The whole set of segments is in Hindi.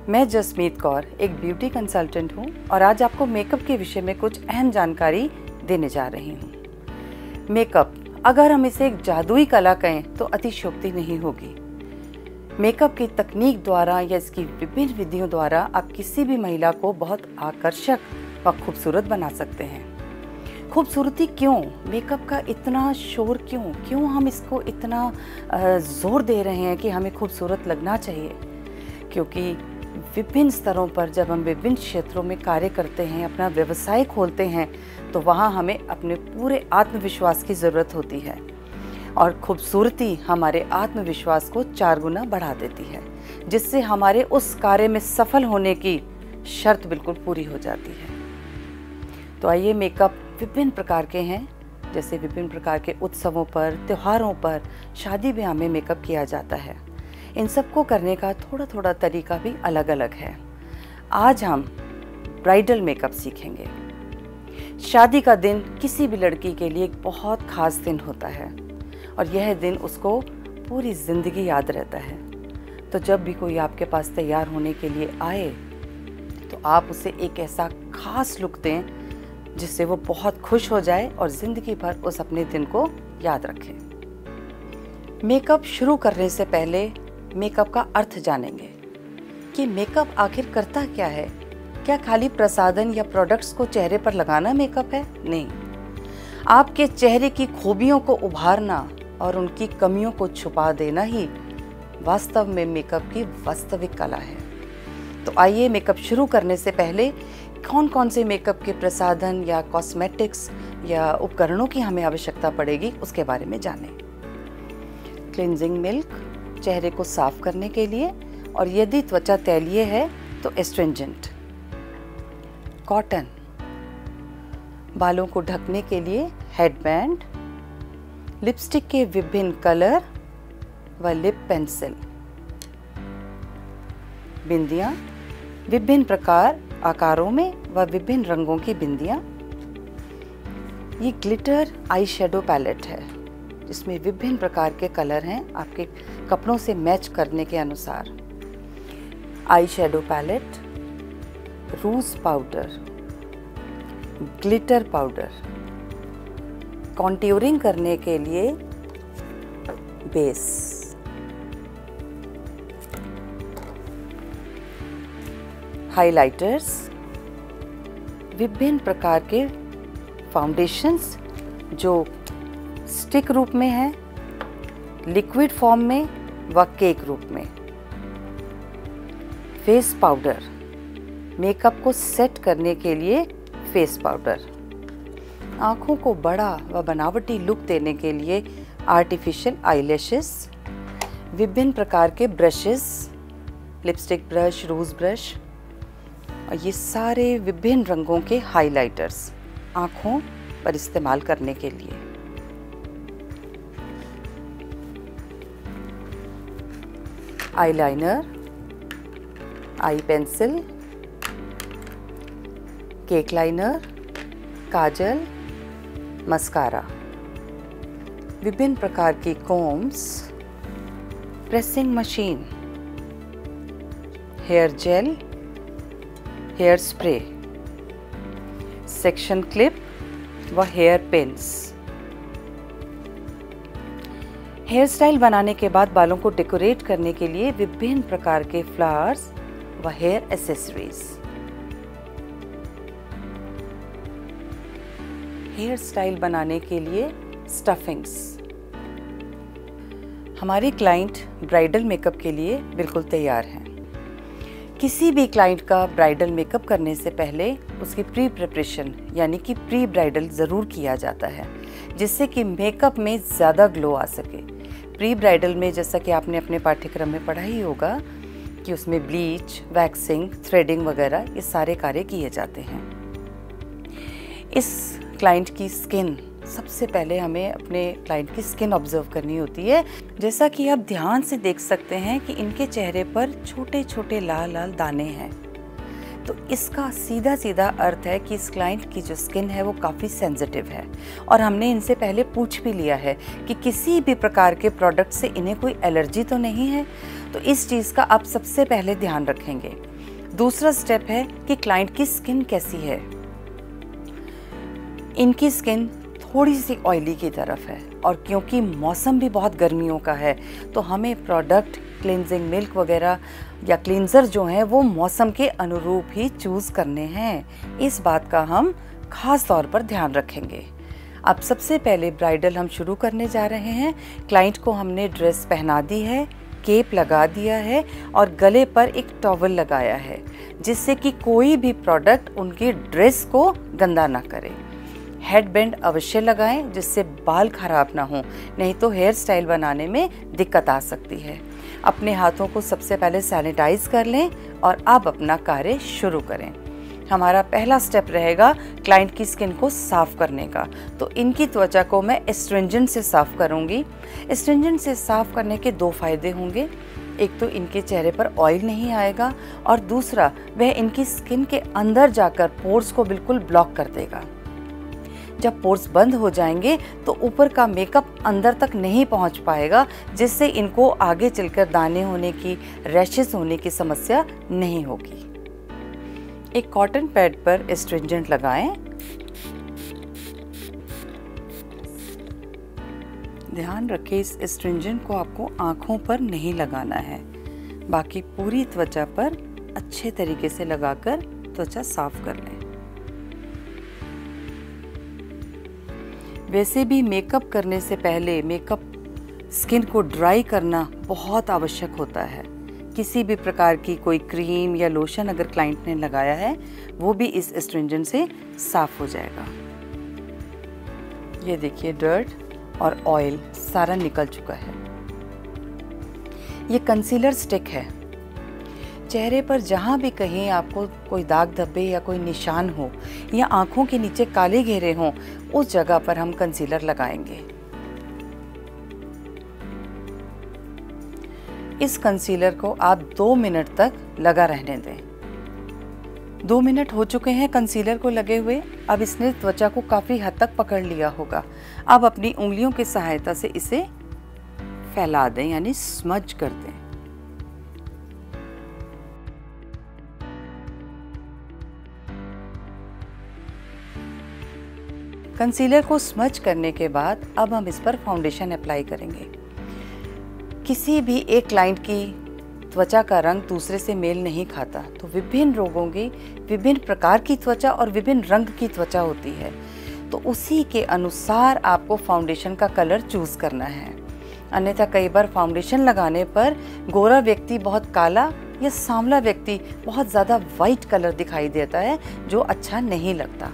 मैं जसमीत कौर एक ब्यूटी कंसल्टेंट हूँ और आज आपको मेकअप के विषय में कुछ अहम जानकारी देने जा रही हूँ। मेकअप, अगर हम इसे एक जादुई कला कहें तो अतिशयोक्ति नहीं होगी। मेकअप की तकनीक द्वारा या इसकी विभिन्न विधियों द्वारा आप किसी भी महिला को बहुत आकर्षक व खूबसूरत बना सकते हैं। खूबसूरती क्यों? मेकअप का इतना शोर क्यों हम इसको इतना जोर दे रहे हैं कि हमें खूबसूरत लगना चाहिए? क्योंकि विभिन्न स्तरों पर जब हम विभिन्न क्षेत्रों में कार्य करते हैं, अपना व्यवसाय खोलते हैं, तो वहाँ हमें अपने पूरे आत्मविश्वास की ज़रूरत होती है और खूबसूरती हमारे आत्मविश्वास को 4 गुना बढ़ा देती है, जिससे हमारे उस कार्य में सफल होने की शर्त बिल्कुल पूरी हो जाती है। तो आइए, मेकअप विभिन्न प्रकार के हैं, जैसे विभिन्न प्रकार के उत्सवों पर, त्योहारों पर, शादी ब्याह में मेकअप किया जाता है। इन सबको करने का थोड़ा थोड़ा तरीका भी अलग अलग है। आज हम ब्राइडल मेकअप सीखेंगे। शादी का दिन किसी भी लड़की के लिए एक बहुत खास दिन होता है और यह दिन उसको पूरी ज़िंदगी याद रहता है। तो जब भी कोई आपके पास तैयार होने के लिए आए तो आप उसे एक ऐसा खास लुक दें जिससे वो बहुत खुश हो जाए और ज़िंदगी भर उस अपने दिन को याद रखें। मेकअप शुरू करने से पहले मेकअप का अर्थ जानेंगे कि मेकअप आखिर करता क्या है। क्या खाली प्रसाधन या प्रोडक्ट्स को चेहरे पर लगाना मेकअप है? नहीं, आपके चेहरे की खूबियों को उभारना और उनकी कमियों को छुपा देना ही वास्तव में मेकअप की वास्तविक कला है। तो आइए, मेकअप शुरू करने से पहले कौन कौन से मेकअप के प्रसाधन या कॉस्मेटिक्स या उपकरणों की हमें आवश्यकता पड़ेगी उसके बारे में जानें। क्लिनजिंग मिल्क चेहरे को साफ करने के लिए, और यदि त्वचा तैलीय है तो एस्ट्रिंजेंट। कॉटन, बालों को ढकने के लिए हेडबैंड, लिपस्टिक के विभिन्न कलर व लिप पेंसिल, बिंदियाँ विभिन्न प्रकार आकारों में व विभिन्न रंगों की बिंदियाँ। ये ग्लिटर आई शेडो पैलेट है जिसमें विभिन्न प्रकार के कलर हैं आपके कपड़ों से मैच करने के अनुसार। आई शेडो पैलेट, रूज पाउडर, ग्लिटर पाउडर, कॉन्ट्यूरिंग करने के लिए बेस, हाइलाइटर्स, विभिन्न प्रकार के फाउंडेशंस जो स्टिक रूप में है, लिक्विड फॉर्म में व केक रूप में, फेस पाउडर, मेकअप को सेट करने के लिए फेस पाउडर, आँखों को बड़ा व बनावटी लुक देने के लिए आर्टिफिशियल आईलैशेस, विभिन्न प्रकार के ब्रशेस, लिपस्टिक ब्रश, रूज ब्रश, और ये सारे विभिन्न रंगों के हाइलाइटर्स आँखों पर इस्तेमाल करने के लिए। Eyeliner, eye pencil, cake liner, kajal, mascara, विभिन्न प्रकार की combs, pressing machine, hair gel, hair spray, section clip व हेयर पिन्स। हेयर स्टाइल बनाने के बाद बालों को डेकोरेट करने के लिए विभिन्न प्रकार के फ्लावर्स व हेयर एसेसरीज। हेयर स्टाइल बनाने के लिए स्टफिंग्स। हमारी क्लाइंट ब्राइडल मेकअप के लिए बिल्कुल तैयार हैं। किसी भी क्लाइंट का ब्राइडल मेकअप करने से पहले उसकी प्री प्रिपरेशन यानी कि प्री ब्राइडल ज़रूर किया जाता है, जिससे कि मेकअप में ज़्यादा ग्लो आ सके। प्री ब्राइडल में, जैसा कि आपने अपने पाठ्यक्रम में पढ़ा ही होगा, कि उसमें ब्लीच, वैक्सिंग, थ्रेडिंग वगैरह ये सारे कार्य किए जाते हैं। इस क्लाइंट की स्किन, सबसे पहले हमें अपने क्लाइंट की स्किन ऑब्जर्व करनी होती है। जैसा कि आप ध्यान से देख सकते हैं कि इनके चेहरे पर छोटे छोटे लाल लाल दाने हैं, तो इसका सीधा सीधा अर्थ है कि इस क्लाइंट की जो स्किन है वो काफ़ी सेंसिटिव है। और हमने इनसे पहले पूछ भी लिया है कि किसी भी प्रकार के प्रोडक्ट से इन्हें कोई एलर्जी तो नहीं है। तो इस चीज़ का आप सबसे पहले ध्यान रखेंगे। दूसरा स्टेप है कि क्लाइंट की स्किन कैसी है। इनकी स्किन थोड़ी सी ऑयली की तरफ है और क्योंकि मौसम भी बहुत गर्मियों का है तो हमें प्रोडक्ट क्लिनजिंग मिल्क वगैरह या क्लींजर जो हैं वो मौसम के अनुरूप ही चूज़ करने हैं। इस बात का हम खास तौर पर ध्यान रखेंगे। अब सबसे पहले ब्राइडल हम शुरू करने जा रहे हैं। क्लाइंट को हमने ड्रेस पहना दी है, केप लगा दिया है और गले पर एक टॉवल लगाया है जिससे कि कोई भी प्रोडक्ट उनकी ड्रेस को गंदा ना करे। हेडबैंड अवश्य लगाएं जिससे बाल खराब ना हो, नहीं तो हेयर स्टाइल बनाने में दिक्कत आ सकती है। अपने हाथों को सबसे पहले सैनिटाइज कर लें और अब अपना कार्य शुरू करें। हमारा पहला स्टेप रहेगा क्लाइंट की स्किन को साफ़ करने का। तो इनकी त्वचा को मैं एस्ट्रिंजेंट से साफ़ करूंगी। एस्ट्रिंजेंट से साफ़ करने के दो फायदे होंगे। एक तो इनके चेहरे पर ऑयल नहीं आएगा और दूसरा वह इनकी स्किन के अंदर जाकर पोर्स को बिल्कुल ब्लॉक कर देगा। जब पोर्स बंद हो जाएंगे तो ऊपर का मेकअप अंदर तक नहीं पहुंच पाएगा, जिससे इनको आगे चलकर दाने होने की, रैशेस होने की समस्या नहीं होगी। एक कॉटन पैड पर एस्ट्रिंजेंट लगाएं। ध्यान रखें इस एस्ट्रिंजेंट को आपको आँखों पर नहीं लगाना है, बाकी पूरी त्वचा पर अच्छे तरीके से लगाकर त्वचा साफ कर लें। वैसे भी मेकअप करने से पहले मेकअप स्किन को ड्राई करना बहुत आवश्यक होता है। किसी भी प्रकार की कोई क्रीम या लोशन अगर क्लाइंट ने लगाया है वो भी इस एस्ट्रिंजेंट से साफ हो जाएगा। ये देखिए डर्ट और ऑयल सारा निकल चुका है। ये कंसीलर स्टिक है। चेहरे पर जहाँ भी कहीं आपको कोई दाग धब्बे या कोई निशान हो या आंखों के नीचे काले घेरे हों, उस जगह पर हम कंसीलर लगाएंगे। इस कंसीलर को आप 2 मिनट तक लगा रहने दें। 2 मिनट हो चुके हैं कंसीलर को लगे हुए। अब इसने त्वचा को काफ़ी हद तक पकड़ लिया होगा। अब अपनी उंगलियों की सहायता से इसे फैला दें, यानी स्मज कर दें। कंसीलर को स्मज करने के बाद अब हम इस पर फाउंडेशन अप्लाई करेंगे। किसी भी एक क्लाइंट की त्वचा का रंग दूसरे से मेल नहीं खाता, तो विभिन्न रोगों की विभिन्न प्रकार की त्वचा और विभिन्न रंग की त्वचा होती है, तो उसी के अनुसार आपको फाउंडेशन का कलर चूज़ करना है। अन्यथा कई बार फाउंडेशन लगाने पर गोरा व्यक्ति बहुत काला या सांवला व्यक्ति बहुत ज़्यादा वाइट कलर दिखाई देता है, जो अच्छा नहीं लगता।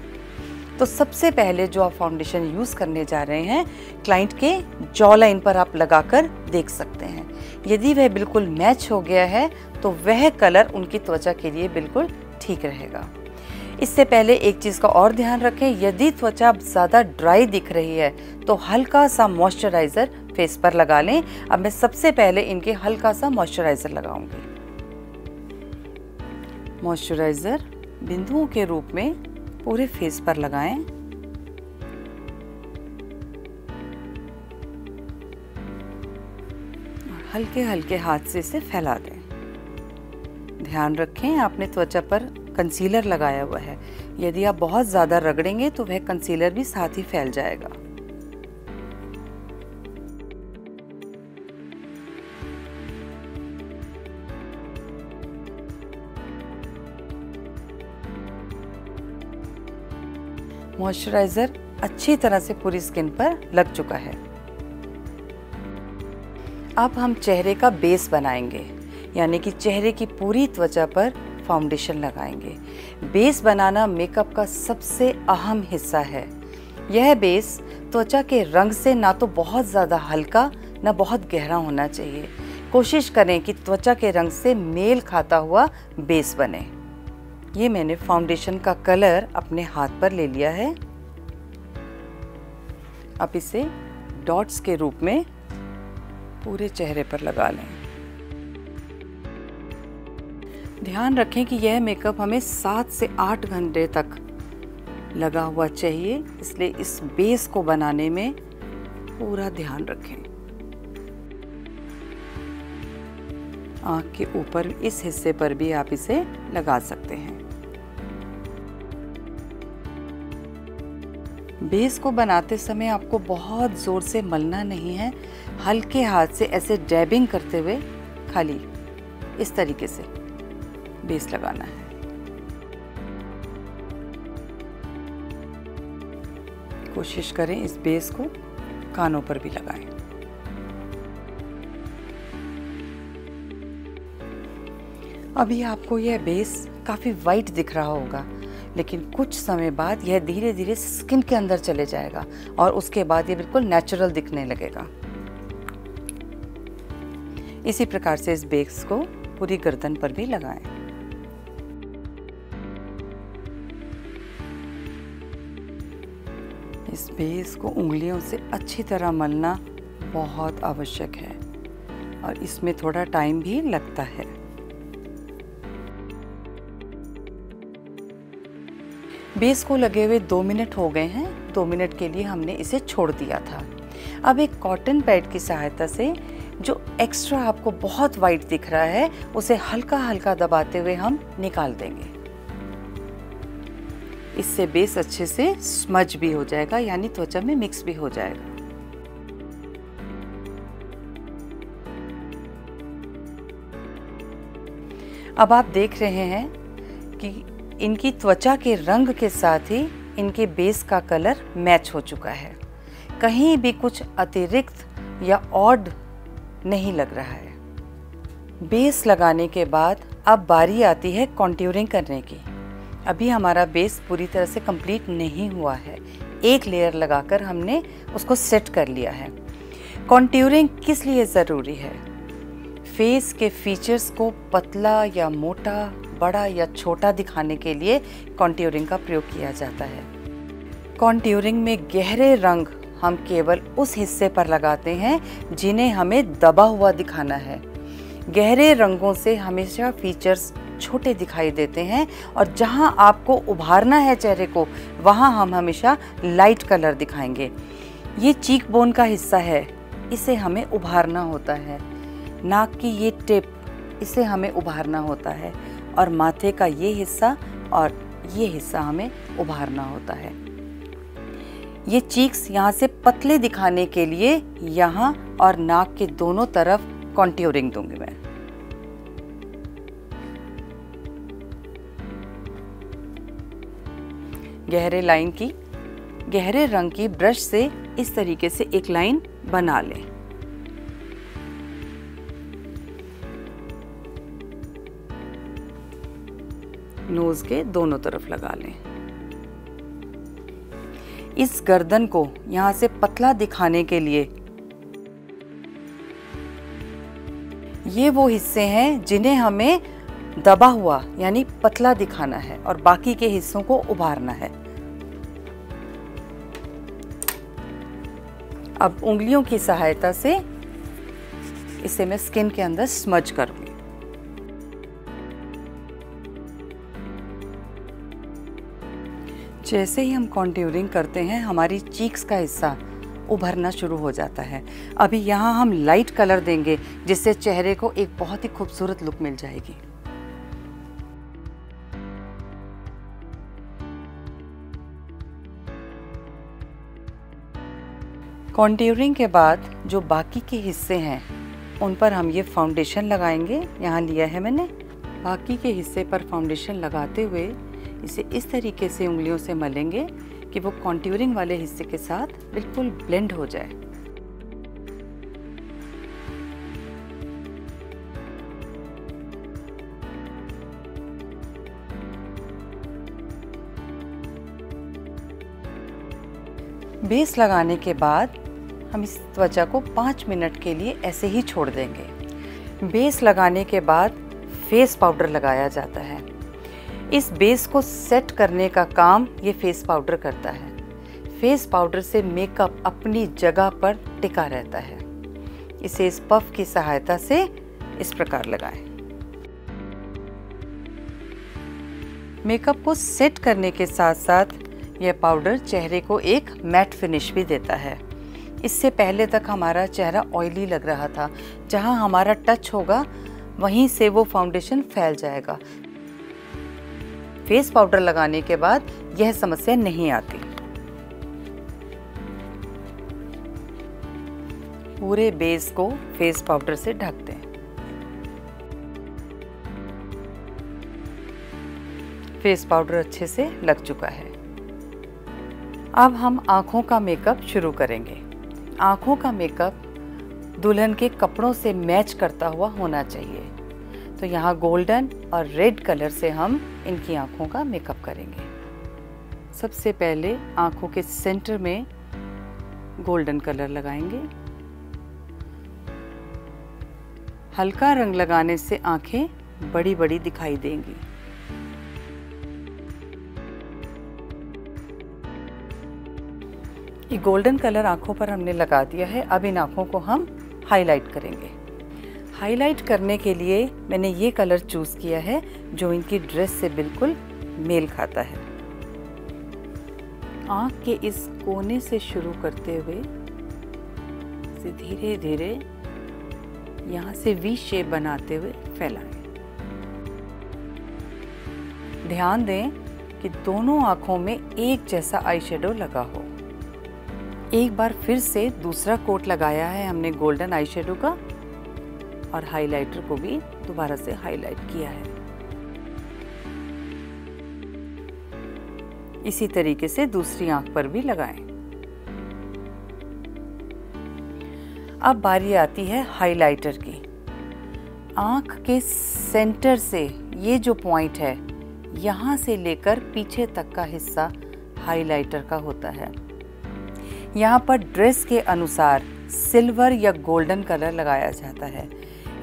तो सबसे पहले जो आप फाउंडेशन यूज़ करने जा रहे हैं, क्लाइंट के जॉ लाइन पर आप लगाकर देख सकते हैं। यदि वह बिल्कुल मैच हो गया है तो वह कलर उनकी त्वचा के लिए बिल्कुल ठीक रहेगा। इससे पहले एक चीज़ का और ध्यान रखें, यदि त्वचा ज़्यादा ड्राई दिख रही है तो हल्का सा मॉइस्चराइज़र फेस पर लगा लें। अब मैं सबसे पहले इनके हल्का सा मॉइस्चराइज़र लगाऊंगी। मॉइस्चराइज़र बिंदुओं के रूप में पूरे फेस पर लगाएं। और हल्के हल्के हाथ से इसे फैला दें। ध्यान रखें आपने त्वचा पर कंसीलर लगाया हुआ है। यदि आप बहुत ज़्यादा रगड़ेंगे तो वह कंसीलर भी साथ ही फैल जाएगा। मॉइस्चराइज़र अच्छी तरह से पूरी स्किन पर लग चुका है। अब हम चेहरे का बेस बनाएंगे, यानी कि चेहरे की पूरी त्वचा पर फाउंडेशन लगाएंगे। बेस बनाना मेकअप का सबसे अहम हिस्सा है। यह बेस त्वचा के रंग से ना तो बहुत ज़्यादा हल्का ना बहुत गहरा होना चाहिए। कोशिश करें कि त्वचा के रंग से मेल खाता हुआ बेस बने। ये मैंने फाउंडेशन का कलर अपने हाथ पर ले लिया है। अब इसे डॉट्स के रूप में पूरे चेहरे पर लगा लें। ध्यान रखें कि यह मेकअप हमें 7 से 8 घंटे तक लगा हुआ चाहिए, इसलिए इस बेस को बनाने में पूरा ध्यान रखें। आँख के ऊपर इस हिस्से पर भी आप इसे लगा सकते हैं। बेस को बनाते समय आपको बहुत ज़ोर से मलना नहीं है, हल्के हाथ से ऐसे डैबिंग करते हुए खाली इस तरीके से बेस लगाना है। कोशिश करें इस बेस को कानों पर भी लगाएं। अभी आपको यह बेस काफ़ी वाइट दिख रहा होगा, लेकिन कुछ समय बाद यह धीरे धीरे स्किन के अंदर चले जाएगा और उसके बाद यह बिल्कुल नेचुरल दिखने लगेगा। इसी प्रकार से इस बेस को पूरी गर्दन पर भी लगाएं। इस बेस को उंगलियों से अच्छी तरह मलना बहुत आवश्यक है और इसमें थोड़ा टाइम भी लगता है। बेस को लगे हुए 2 मिनट हो गए हैं। 2 मिनट के लिए हमने इसे छोड़ दिया था। अब एक कॉटन पैड की सहायता से जो एक्स्ट्रा आपको बहुत वाइट दिख रहा है उसे हल्का हल्का दबाते हुए हम निकाल देंगे। इससे बेस अच्छे से स्मज भी हो जाएगा, यानी त्वचा में मिक्स भी हो जाएगा। अब आप देख रहे हैं कि इनकी त्वचा के रंग के साथ ही इनके बेस का कलर मैच हो चुका है। कहीं भी कुछ अतिरिक्त या ऑड नहीं लग रहा है। बेस लगाने के बाद अब बारी आती है कॉन्ट्यूरिंग करने की। अभी हमारा बेस पूरी तरह से कंप्लीट नहीं हुआ है। एक लेयर लगाकर हमने उसको सेट कर लिया है। कॉन्ट्यूरिंग किस लिए ज़रूरी है? फेस के फीचर्स को पतला या मोटा, बड़ा या छोटा दिखाने के लिए कॉन्ट्यूरिंग का प्रयोग किया जाता है। कॉन्ट्यूरिंग में गहरे रंग हम केवल उस हिस्से पर लगाते हैं जिन्हें हमें दबा हुआ दिखाना है। गहरे रंगों से हमेशा फीचर्स छोटे दिखाई देते हैं और जहां आपको उभारना है चेहरे को, वहां हम हमेशा लाइट कलर दिखाएंगे। ये चीक बोन का हिस्सा है, इसे हमें उभारना होता है। नाक की ये टिप, इसे हमें उभारना होता है और माथे का ये हिस्सा और ये हिस्सा हमें उभारना होता है। ये चीक्स यहाँ से पतले दिखाने के लिए यहाँ और नाक के दोनों तरफ कॉन्ट्यूरिंग दूंगी मैं। गहरे रंग की ब्रश से इस तरीके से एक लाइन बना लें। नोज के दोनों तरफ लगा लें। इस गर्दन को यहां से पतला दिखाने के लिए ये वो हिस्से हैं जिन्हें हमें दबा हुआ यानी पतला दिखाना है और बाकी के हिस्सों को उभारना है। अब उंगलियों की सहायता से इसे मैं स्किन के अंदर स्मज करूंगी। जैसे ही हम कॉन्ट्यूरिंग करते हैं हमारी चीक्स का हिस्सा उभरना शुरू हो जाता है। अभी यहाँ हम लाइट कलर देंगे जिससे चेहरे को एक बहुत ही खूबसूरत लुक मिल जाएगी। कॉन्ट्यूरिंग के बाद जो बाकी के हिस्से हैं उन पर हम ये फाउंडेशन लगाएंगे। यहाँ लिया है मैंने। बाकी के हिस्से पर फाउंडेशन लगाते हुए इसे इस तरीके से उंगलियों से मलेंगे कि वो कॉन्ट्यूरिंग वाले हिस्से के साथ बिल्कुल ब्लेंड हो जाए। बेस लगाने के बाद हम इस त्वचा को 5 मिनट के लिए ऐसे ही छोड़ देंगे। बेस लगाने के बाद फेस पाउडर लगाया जाता है। इस बेस को सेट करने का काम ये फेस पाउडर करता है। फेस पाउडर से मेकअप अपनी जगह पर टिका रहता है। इसे इस पफ की सहायता से इस प्रकार लगाएं। मेकअप को सेट करने के साथ साथ यह पाउडर चेहरे को एक मैट फिनिश भी देता है। इससे पहले तक हमारा चेहरा ऑयली लग रहा था। जहां हमारा टच होगा वहीं से वो फाउंडेशन फैल जाएगा। फेस पाउडर लगाने के बाद यह समस्या नहीं आती। पूरे बेस को फेस पाउडर से ढक दें। फेस पाउडर अच्छे से लग चुका है। अब हम आँखों का मेकअप शुरू करेंगे। आँखों का मेकअप दुल्हन के कपड़ों से मैच करता हुआ होना चाहिए। तो यहाँ गोल्डन और रेड कलर से हम इनकी आँखों का मेकअप करेंगे। सबसे पहले आँखों के सेंटर में गोल्डन कलर लगाएंगे। हल्का रंग लगाने से आँखें बड़ी बड़ी दिखाई देंगी। ये गोल्डन कलर आँखों पर हमने लगा दिया है। अब इन आँखों को हम हाईलाइट करेंगे। हाईलाइट करने के लिए मैंने ये कलर चूज़ किया है जो इनकी ड्रेस से बिल्कुल मेल खाता है। आँख के इस कोने से शुरू करते हुए इसे धीरे धीरे यहाँ से वी शेप बनाते हुए फैलाएं। ध्यान दें कि दोनों आँखों में एक जैसा आई शेडो लगा हो। एक बार फिर से दूसरा कोट लगाया है हमने गोल्डन आई शेडो का और हाइलाइटर को भी दोबारा से हाईलाइट किया है। इसी तरीके से दूसरी आंख पर भी लगाएं। अब बारी आती है हाइलाइटर की। आंख के सेंटर से ये जो पॉइंट है यहाँ से लेकर पीछे तक का हिस्सा हाइलाइटर का होता है। यहाँ पर ड्रेस के अनुसार सिल्वर या गोल्डन कलर लगाया जाता है।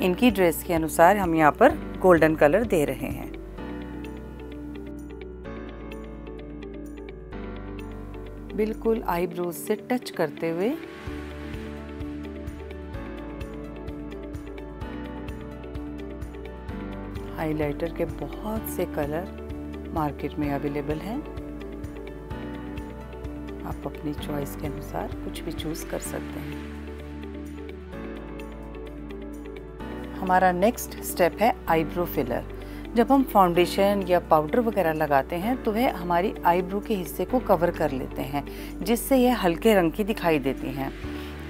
इनकी ड्रेस के अनुसार हम यहाँ पर गोल्डन कलर दे रहे हैं। बिल्कुल आईब्रोज से टच करते हुए हाइलाइटर के बहुत से कलर मार्केट में अवेलेबल हैं। आप अपनी चॉइस के अनुसार कुछ भी चूज कर सकते हैं। हमारा नेक्स्ट स्टेप है आईब्रो फिलर। जब हम फाउंडेशन या पाउडर वगैरह लगाते हैं तो वह हमारी आईब्रो के हिस्से को कवर कर लेते हैं, जिससे यह हल्के रंग की दिखाई देती हैं।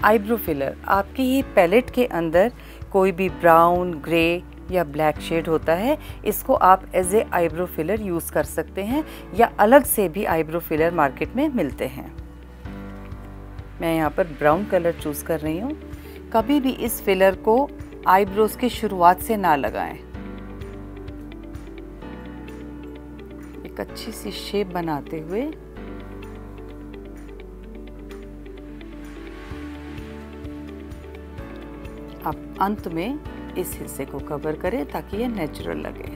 आईब्रो फिलर आपकी ही पैलेट के अंदर कोई भी ब्राउन, ग्रे या ब्लैक शेड होता है, इसको आप as a eyebrow filler use कर सकते हैं या अलग से भी आईब्रो फिलर मार्केट में मिलते हैं। मैं यहाँ पर ब्राउन कलर चूज़ कर रही हूँ। कभी भी इस फिलर को आईब्रोज की शुरुआत से ना लगाएं। एक अच्छी सी शेप बनाते हुए आप अंत में इस हिस्से को कवर करें ताकि ये नेचुरल लगे।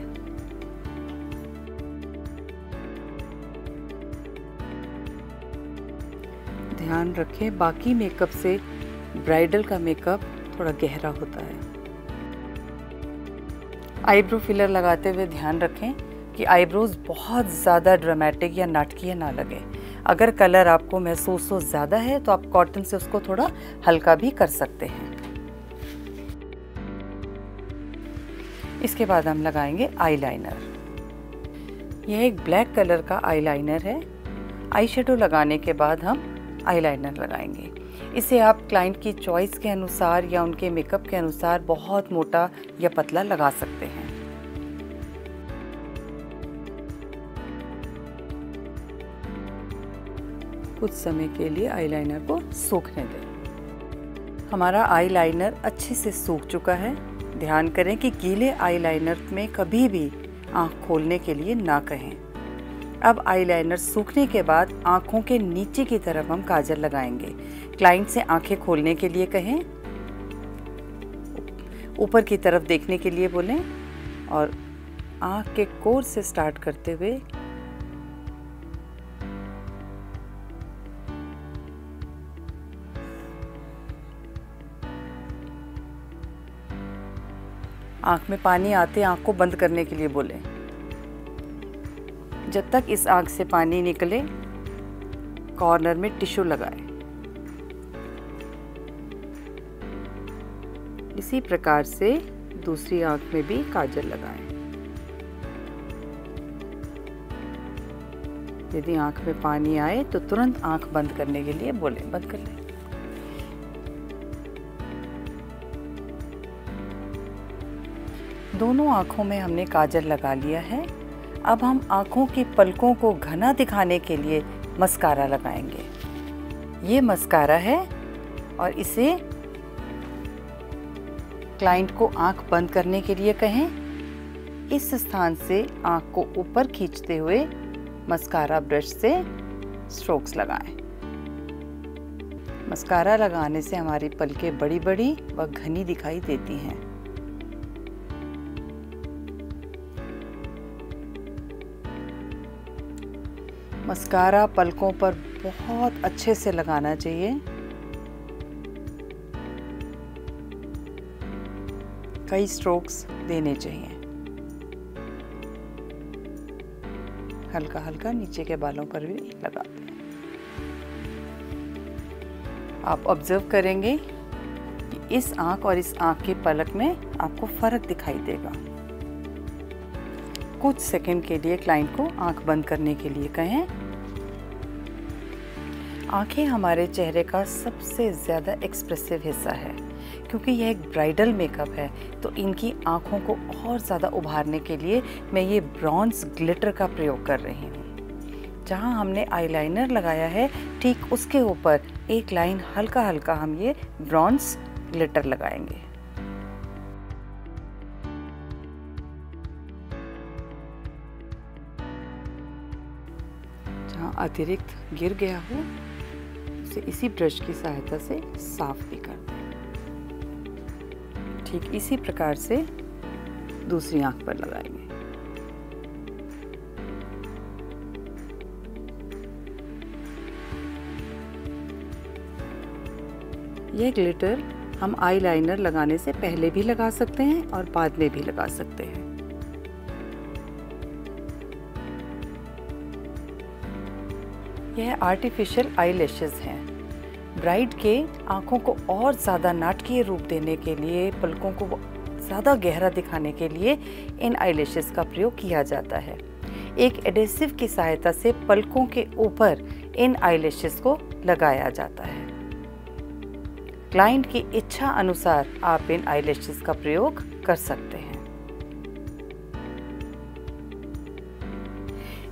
ध्यान रखें, बाकी मेकअप से ब्राइडल का मेकअप थोड़ा गहरा होता है। आईब्रो फिलर लगाते हुए ध्यान रखें कि आईब्रोज बहुत ज़्यादा ड्रामेटिक या नाटकीय ना लगे। अगर कलर आपको महसूस हो ज़्यादा है तो आप कॉटन से उसको थोड़ा हल्का भी कर सकते हैं। इसके बाद हम लगाएंगे आईलाइनर। यह एक ब्लैक कलर का आईलाइनर है। आई शेडो लगाने के बाद हम आईलाइनर लगाएंगे। इसे आप क्लाइंट की चॉइस के अनुसार या उनके मेकअप के अनुसार बहुत मोटा या पतला लगा सकते हैं। कुछ समय के लिए आईलाइनर को सूखने दें। हमारा आईलाइनर अच्छे से सूख चुका है। ध्यान करें कि गीले आईलाइनर में कभी भी आँख खोलने के लिए ना कहें। अब आईलाइनर सूखने के बाद आँखों के नीचे की तरफ हम काजल लगाएंगे। क्लाइंट से आँखें खोलने के लिए कहें, ऊपर की तरफ देखने के लिए बोलें और आँख के कोर से स्टार्ट करते हुए आँख में पानी आते आँख को बंद करने के लिए बोलें। जब तक इस आँख से पानी निकले कॉर्नर में टिश्यू लगाएं। इसी प्रकार से दूसरी आंख में भी काजल लगाएं। यदि आंख में पानी आए तो तुरंत आंख बंद करने के लिए बोलें, बंद कर लें। दोनों आंखों में हमने काजल लगा लिया है। अब हम आंखों की पलकों को घना दिखाने के लिए मस्कारा लगाएंगे। ये मस्कारा है और इसे क्लाइंट को आंख बंद करने के लिए कहें। इस स्थान से आंख को ऊपर खींचते हुए मस्कारा ब्रश से स्ट्रोक्स लगाएं। मस्कारा लगाने से हमारी पलकें बड़ी बड़ी व घनी दिखाई देती हैं। मस्कारा पलकों पर बहुत अच्छे से लगाना चाहिए। कई स्ट्रोक्स देने चाहिए। हल्का हल्का नीचे के बालों पर भी लगाते हैं। आप ऑब्जर्व करेंगे कि इस आंख और इस आंख की पलक में आपको फर्क दिखाई देगा। कुछ सेकंड के लिए क्लाइंट को आंख बंद करने के लिए कहें। आंखें हमारे चेहरे का सबसे ज़्यादा एक्सप्रेसिव हिस्सा है। क्योंकि यह एक ब्राइडल मेकअप है तो इनकी आंखों को और ज़्यादा उभारने के लिए मैं ये ब्रॉन्ज ग्लिटर का प्रयोग कर रही हूँ। जहाँ हमने आईलाइनर लगाया है ठीक उसके ऊपर एक लाइन हल्का हल्का हम ये ब्रॉन्ज ग्लिटर लगाएंगे। जहाँ अतिरिक्त गिर गया हो उसे इसी ब्रश की सहायता से साफ भी कर दें। ठीक इसी प्रकार से दूसरी आंख पर लगाएंगे। यह ग्लिटर हम आईलाइनर लगाने से पहले भी लगा सकते हैं और बाद में भी लगा सकते हैं। यह आर्टिफिशियल आईलैशेस हैं। ब्राइड के आंखों को और ज़्यादा नाटकीय रूप देने के लिए, पलकों को ज़्यादा गहरा दिखाने के लिए इन आईलैशेस का प्रयोग किया जाता है। एक एडेसिव की सहायता से पलकों के ऊपर इन आईलैशेस को लगाया जाता है। क्लाइंट की इच्छा अनुसार आप इन आईलैशेस का प्रयोग कर सकते हैं।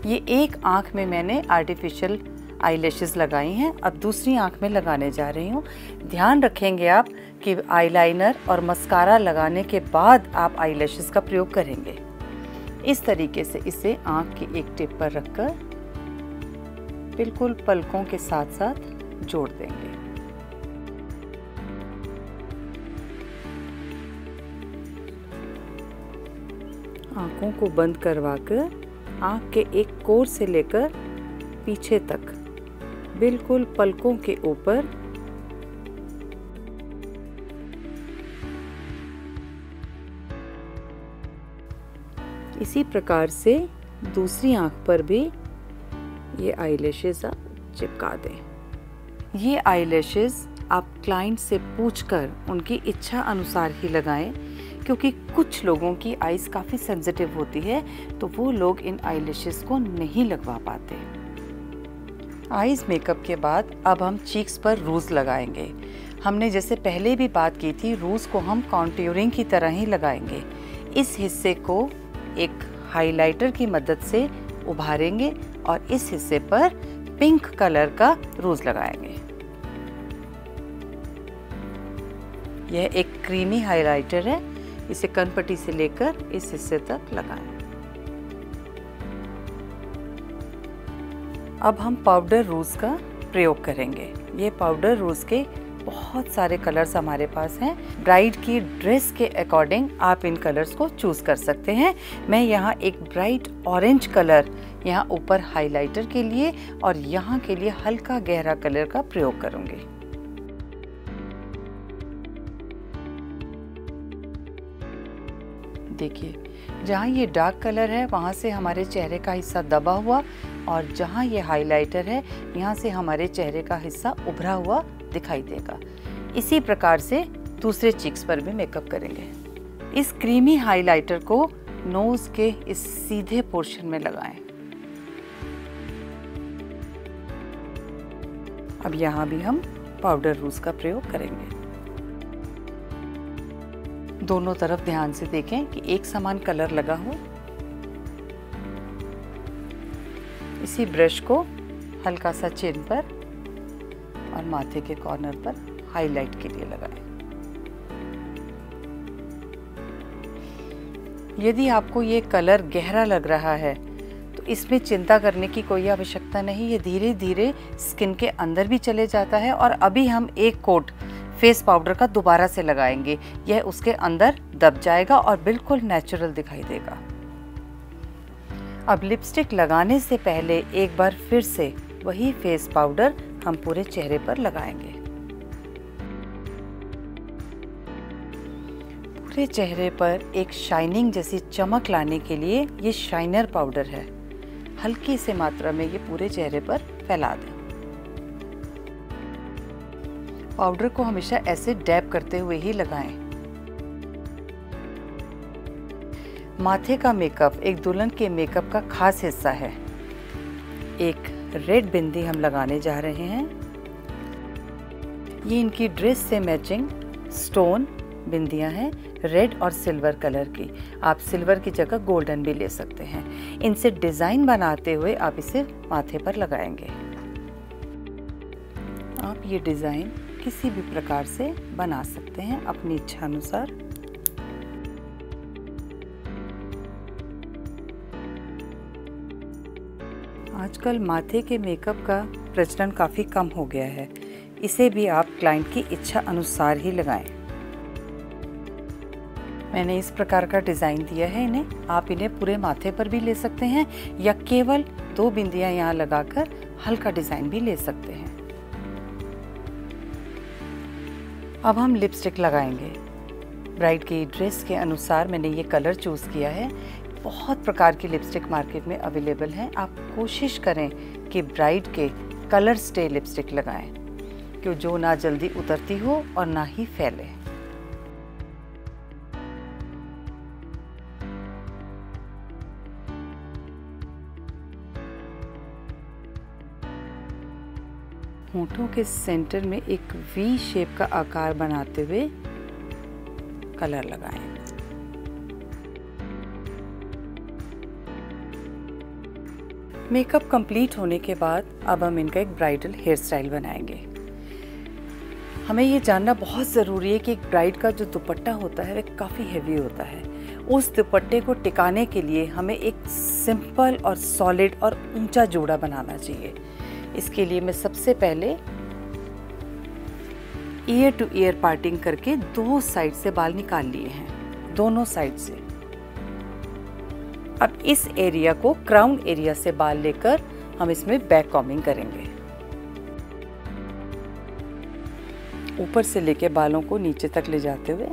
ये एक आंख में मैंने आर्टिफिशियल आईलैशेस लगाई हैं। अब दूसरी आंख में लगाने जा रही हूँ। ध्यान रखेंगे आप कि आईलाइनर और मस्कारा लगाने के बाद आप आईलैशेस का प्रयोग करेंगे। इस तरीके से इसे आंख की एक टिप पर रखकर बिल्कुल पलकों के साथ साथ जोड़ देंगे। आंखों को बंद करवाकर आंख के एक कोर से लेकर पीछे तक बिल्कुल पलकों के ऊपर इसी प्रकार से दूसरी आंख पर भी ये आईलैशेस आप चिपका दें। ये आईलैशेस आप क्लाइंट से पूछकर उनकी इच्छा अनुसार ही लगाएं, क्योंकि कुछ लोगों की आईज काफ़ी सेंसिटिव होती है तो वो लोग इन आईलैशेस को नहीं लगवा पाते। आईज मेकअप के बाद अब हम चीक्स पर रूज लगाएंगे। हमने जैसे पहले भी बात की थी, रूज को हम कॉन्ट्यूरिंग की तरह ही लगाएंगे। इस हिस्से को एक हाइलाइटर की मदद से उभारेंगे और इस हिस्से पर पिंक कलर का रूज लगाएंगे। यह एक क्रीमी हाइलाइटर है। इसे कनपट्टी से लेकर इस हिस्से तक लगाएं। अब हम पाउडर रूज का प्रयोग करेंगे। ये पाउडर रूज के बहुत सारे कलर्स हमारे पास हैं। ब्राइड की ड्रेस के अकॉर्डिंग आप इन कलर्स को चूज कर सकते हैं। मैं यहाँ एक ब्राइट ऑरेंज कलर यहाँ ऊपर हाइलाइटर के लिए और यहाँ के लिए हल्का गहरा कलर का प्रयोग करूँगी। देखिए, जहाँ ये डार्क कलर है वहाँ से हमारे चेहरे का हिस्सा दबा हुआ और जहाँ ये हाइलाइटर है यहाँ से हमारे चेहरे का हिस्सा उभरा हुआ दिखाई देगा। इसी प्रकार से दूसरे चीक्स पर भी मेकअप करेंगे। इस क्रीमी हाइलाइटर को नोज के इस सीधे पोर्शन में लगाएं। अब यहाँ भी हम पाउडर रूज का प्रयोग करेंगे। दोनों तरफ ध्यान से देखें कि एक समान कलर लगा हो। इसी ब्रश को हल्का सा चिन पर और माथे के कॉर्नर पर हाईलाइट के लिए लगाएं। यदि आपको ये कलर गहरा लग रहा है तो इसमें चिंता करने की कोई आवश्यकता नहीं। ये धीरे धीरे स्किन के अंदर भी चले जाता है और अभी हम एक कोट फेस पाउडर का दोबारा से लगाएंगे। यह उसके अंदर दब जाएगा और बिल्कुल नेचुरल दिखाई देगा। अब लिपस्टिक लगाने से पहले एक बार फिर से वही फेस पाउडर हम पूरे चेहरे पर लगाएंगे। पूरे चेहरे पर एक शाइनिंग जैसी चमक लाने के लिए ये शाइनर पाउडर है। हल्की से मात्रा में ये पूरे चेहरे पर फैला दें। पाउडर को हमेशा ऐसे डैब करते हुए ही लगाएं। माथे का मेकअप एक दुल्हन के मेकअप का खास हिस्सा है। एक रेड बिंदी हम लगाने जा रहे हैं। ये इनकी ड्रेस से मैचिंग स्टोन बिंदियां हैं, रेड और सिल्वर कलर की। आप सिल्वर की जगह गोल्डन भी ले सकते हैं। इनसे डिजाइन बनाते हुए आप इसे माथे पर लगाएंगे। आप ये डिजाइन किसी भी प्रकार से बना सकते हैं अपनी इच्छा अनुसार। आजकल माथे के मेकअप का प्रचलन काफ़ी कम हो गया है। इसे भी आप क्लाइंट की इच्छा अनुसार ही लगाएं। मैंने इस प्रकार का डिज़ाइन दिया है इन्हें। आप इन्हें पूरे माथे पर भी ले सकते हैं या केवल 2 बिंदियां यहाँ लगाकर हल्का डिज़ाइन भी ले सकते हैं। अब हम लिपस्टिक लगाएंगे। ब्राइड की ड्रेस के अनुसार मैंने ये कलर चूज़ किया है। बहुत प्रकार की लिपस्टिक मार्केट में अवेलेबल हैं। आप कोशिश करें कि ब्राइड के कलर स्टे लिपस्टिक लगाएं, कि जो ना जल्दी उतरती हो और ना ही फैले। होंठों के सेंटर में एक वी शेप का आकार बनाते हुए कलर लगाएं। मेकअप कंप्लीट होने के बाद अब हम इनका एक ब्राइडल हेयर स्टाइल बनाएंगे। हमें ये जानना बहुत ज़रूरी है कि एक ब्राइड का जो दुपट्टा होता है वह काफ़ी हेवी होता है। उस दुपट्टे को टिकाने के लिए हमें एक सिंपल और सॉलिड और ऊंचा जोड़ा बनाना चाहिए। इसके लिए मैं सबसे पहले ईयर टू ईयर पार्टिंग करके 2 साइड से बाल निकाल लिए हैं, दोनों साइड से। अब इस एरिया को क्राउन एरिया से बाल लेकर हम इसमें बैक कॉम्बिंग करेंगे। ऊपर से लेके बालों को नीचे तक ले जाते हुए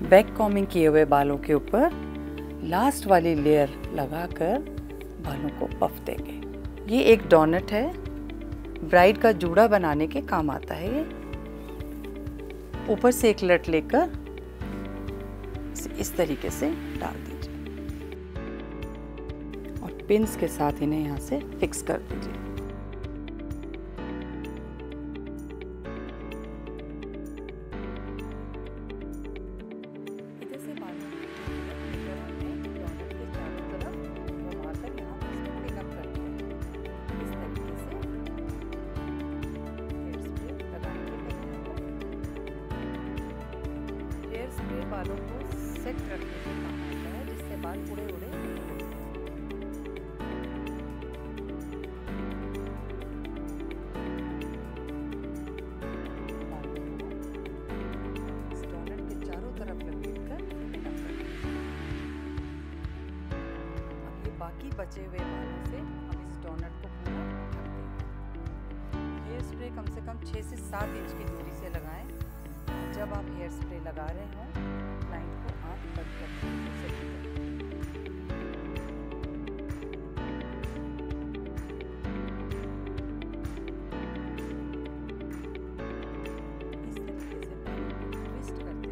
बैक कॉम्बिंग किए हुए बालों के ऊपर लास्ट वाली लेयर लगाकर बालों को पफ देंगे। ये एक डोनट है, ब्राइड का जूड़ा बनाने के काम आता है। ये ऊपर से एक लट लेकर इस तरीके से डाल दीजिए और पिन्स के साथ इन्हें यहाँ से फिक्स कर दीजिए। इधर से बालों के चारों तरफ घुमाकर यहाँ इसको पिन अप कर दिया। इस तरीके से हेयर स्प्रे लगाने के हेयर स्प्रे बालों को सेट रखने के काम आता है, जिससे बाल उड़े उड़े इस डोनट के चारों तरफ लपेटकर पिन अप कर देंगे। अब ये बाकी बचे हुए बालों से हम इस डोनट को पूरा ढक देंगे। हेयर स्प्रे कम से कम 6 से 7 इंच की दूरी से लगाएं। जब आप हेयर स्प्रे लगा रहे हों, क्लाइंट को आप बंद करके उसे इस तरीके से ट्विस्ट करते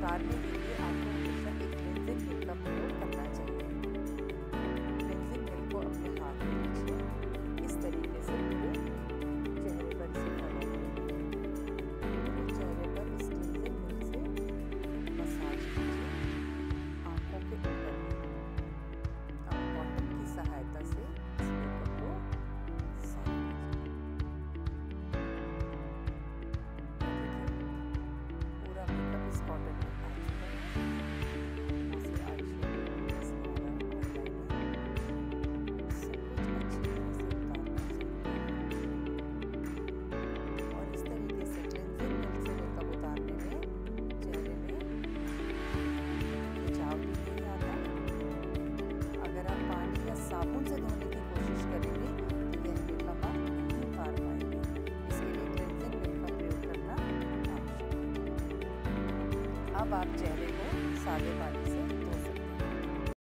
उतारने के लिए आपको हमेशा एक क्लेंजिंग मिल्क का प्रयोग करना चाहिए। क्लेंजिंग मिल्क को अपने हाथ में लीजिए, इस तरीके से पूरे चेहरे पर इसे लगाइए। पूरे चेहरे पर इस क्लेंजिंग मिल्क से मसाज कीजिए। आंखों के ऊपर अब कॉटन की सहायता से इस मेकअप को साफ कीजिए। पूरा मेकअप इस कॉटन में आ चुका है। जैसे आईशैडो, मस्कारा, आईलाइनर सब कुछ अच्छी तरह से उतारना चाहिए। और इस तरीके से क्लेंजिंग मिल्क से मेकअप उतारने में चेहरे में खिंचाव भी नहीं आता। अगर आप पानी या साबुन से धोने की कोशिश करेंगे तो यह मेकअप आप नहीं उतार पाएंगे। इसके लिए क्लेंजिंग मिल्क का प्रयोग करना आवश्यक है। अब आप चेहरे को सादे पानी से